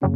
Hey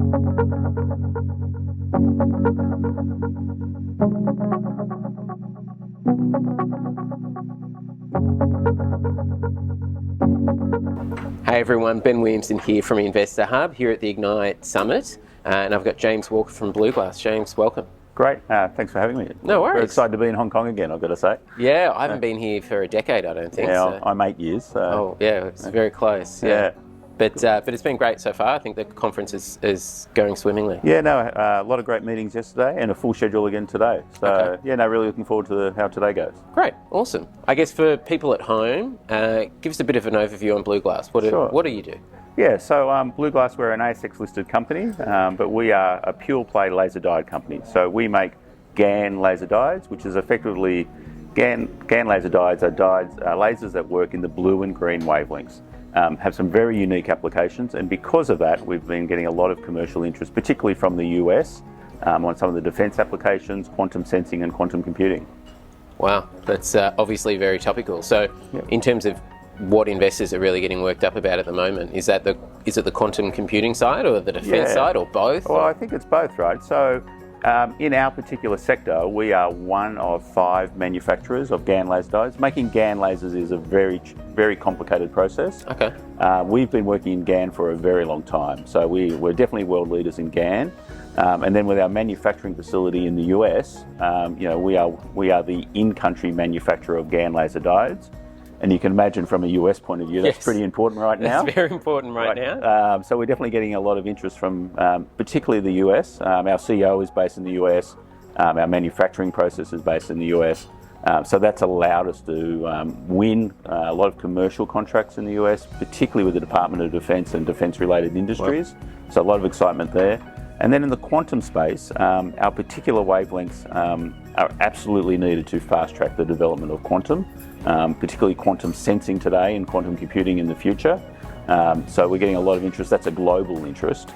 everyone, Ben Williamson here from InvestorHub here at the Ignite Summit, and I've got James Walker from BluGlass. James, welcome. Great, thanks for having me. No worries. Very excited to be in Hong Kong again, I've got to say. Yeah, I haven't been here for a decade, I don't think. Yeah, so. I'm 8 years. So. Oh, yeah, it's very close. Yeah. But it's been great so far. I think the conference is going swimmingly. Yeah, no, a lot of great meetings yesterday and a full schedule again today. So, Okay. yeah, no, really looking forward to how today goes. Great, awesome. I guess for people at home, give us a bit of an overview on BluGlass. What do you do? Yeah, so BluGlass, we're an ASX listed company, but we are a pure play laser diode company. So we make GaN laser diodes, which is effectively GaN laser diodes are lasers that work in the blue and green wavelengths. Have some very unique applications, and because of that we've been getting a lot of commercial interest, particularly from the US, on some of the defence applications, quantum sensing and quantum computing. Wow, that's obviously very topical. So in terms of what investors are really getting worked up about at the moment, is it the quantum computing side or the defence side or both? Well, I think it's both, right? So in our particular sector, we are one of 5 manufacturers of GaN laser diodes. Making GaN lasers is a very, very complicated process. Okay. We've been working in GaN for a very long time, so we're definitely world leaders in GaN. And then with our manufacturing facility in the US, we are the in-country manufacturer of GaN laser diodes. And you can imagine from a US point of view, that's pretty important right now. That's very important right now. So we're definitely getting a lot of interest from particularly the US. Our CEO is based in the US. Our manufacturing process is based in the US. So that's allowed us to win a lot of commercial contracts in the US, particularly with the Department of Defense and defense-related industries. Wow. So a lot of excitement there. And then in the quantum space, our particular wavelengths are absolutely needed to fast-track the development of quantum, particularly quantum sensing today and quantum computing in the future. So we're getting a lot of interest. That's a global interest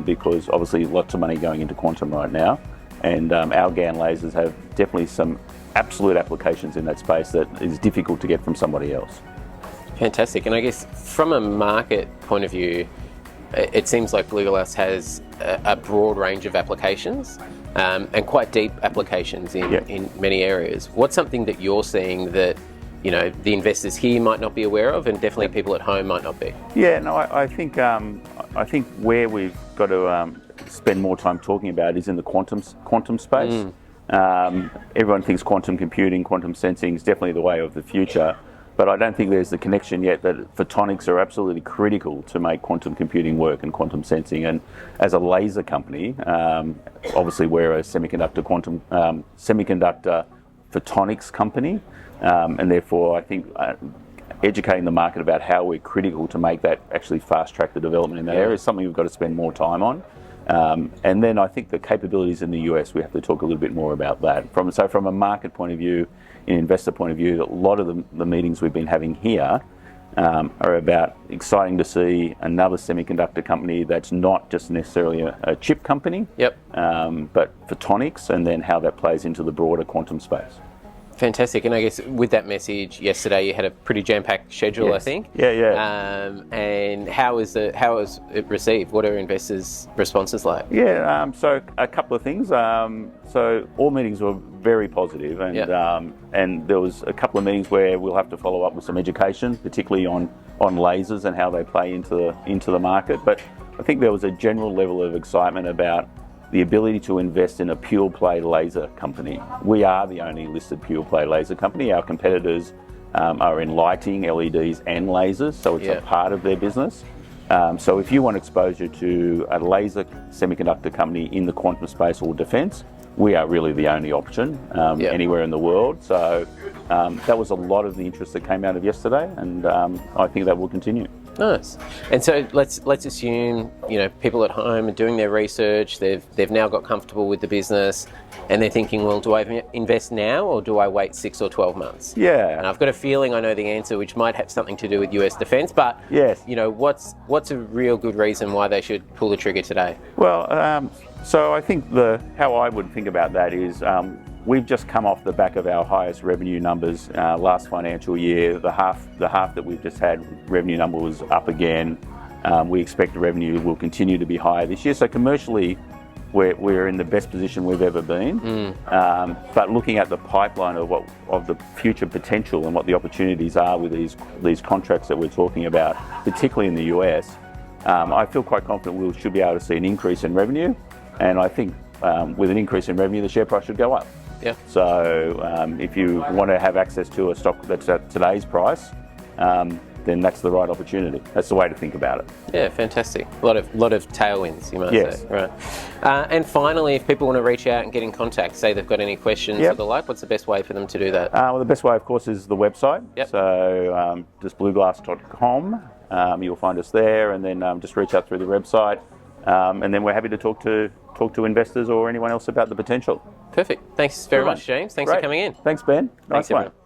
because obviously lots of money going into quantum right now. And our GaN lasers have definitely some absolute applications in that space that is difficult to get from somebody else. Fantastic. And I guess from a market point of view, it seems like BluGlass has a broad range of applications and quite deep applications in many areas. What's something that you're seeing that the investors here might not be aware of, and definitely people at home might not be? Yeah, no, I think where we've got to spend more time talking about is in the quantum space. Everyone thinks quantum computing, quantum sensing is definitely the way of the future. But I don't think there's the connection yet that photonics are absolutely critical to make quantum computing work and quantum sensing. And as a laser company, obviously we're a semiconductor photonics company, and therefore I think educating the market about how we're critical to make that actually fast track the development in that area is something we've got to spend more time on. And then I think the capabilities in the US, we have to talk a little bit more about that. From a market point of view, an investor point of view, a lot of the meetings we've been having here are about exciting to see another semiconductor company that's not just necessarily a chip company, but photonics, and then how that plays into the broader quantum space. Fantastic. And I guess with that message yesterday, you had a pretty jam-packed schedule, I think. And how is it received? What are investors' responses like? So a couple of things. So all meetings were very positive, and there was a couple of meetings where we'll have to follow up with some education, particularly on lasers and how they play into the market. But I think there was a general level of excitement about the ability to invest in a pure play laser company. We are the only listed pure play laser company. Our competitors are in lighting, LEDs and lasers, so it's a part of their business. So if you want exposure to a laser semiconductor company in the quantum space or defense, we are really the only option anywhere in the world. So that was a lot of the interest that came out of yesterday, and I think that will continue. Nice. And so let's assume people at home are doing their research. They've now got comfortable with the business, and they're thinking, well, do I invest now or do I wait 6 or 12 months? And I've got a feeling I know the answer, which might have something to do with US defence. But what's a real good reason why they should pull the trigger today? Well, so I think how I would think about that is we've just come off the back of our highest revenue numbers last financial year. The half that we've just had, revenue number was up again. We expect the revenue will continue to be higher this year. So commercially, we're in the best position we've ever been. But looking at the pipeline of the future potential and what the opportunities are with these contracts that we're talking about, particularly in the US, I feel quite confident we should be able to see an increase in revenue. And I think with an increase in revenue, the share price should go up. Yeah. So if you want to have access to a stock that's at today's price, then that's the right opportunity. That's the way to think about it. Yeah, fantastic. A lot of tailwinds, you might Yes. say. Right. And finally, if people want to reach out and get in contact, say they've got any questions or the like, what's the best way for them to do that? Well, the best way, of course, is the website. Yep. So just BluGlass.com. You'll find us there, and then just reach out through the website, and then we're happy to talk to investors or anyone else about the potential. Perfect. Thanks very much, James. Thanks for coming in. Thanks, Ben. Nice one. Everyone.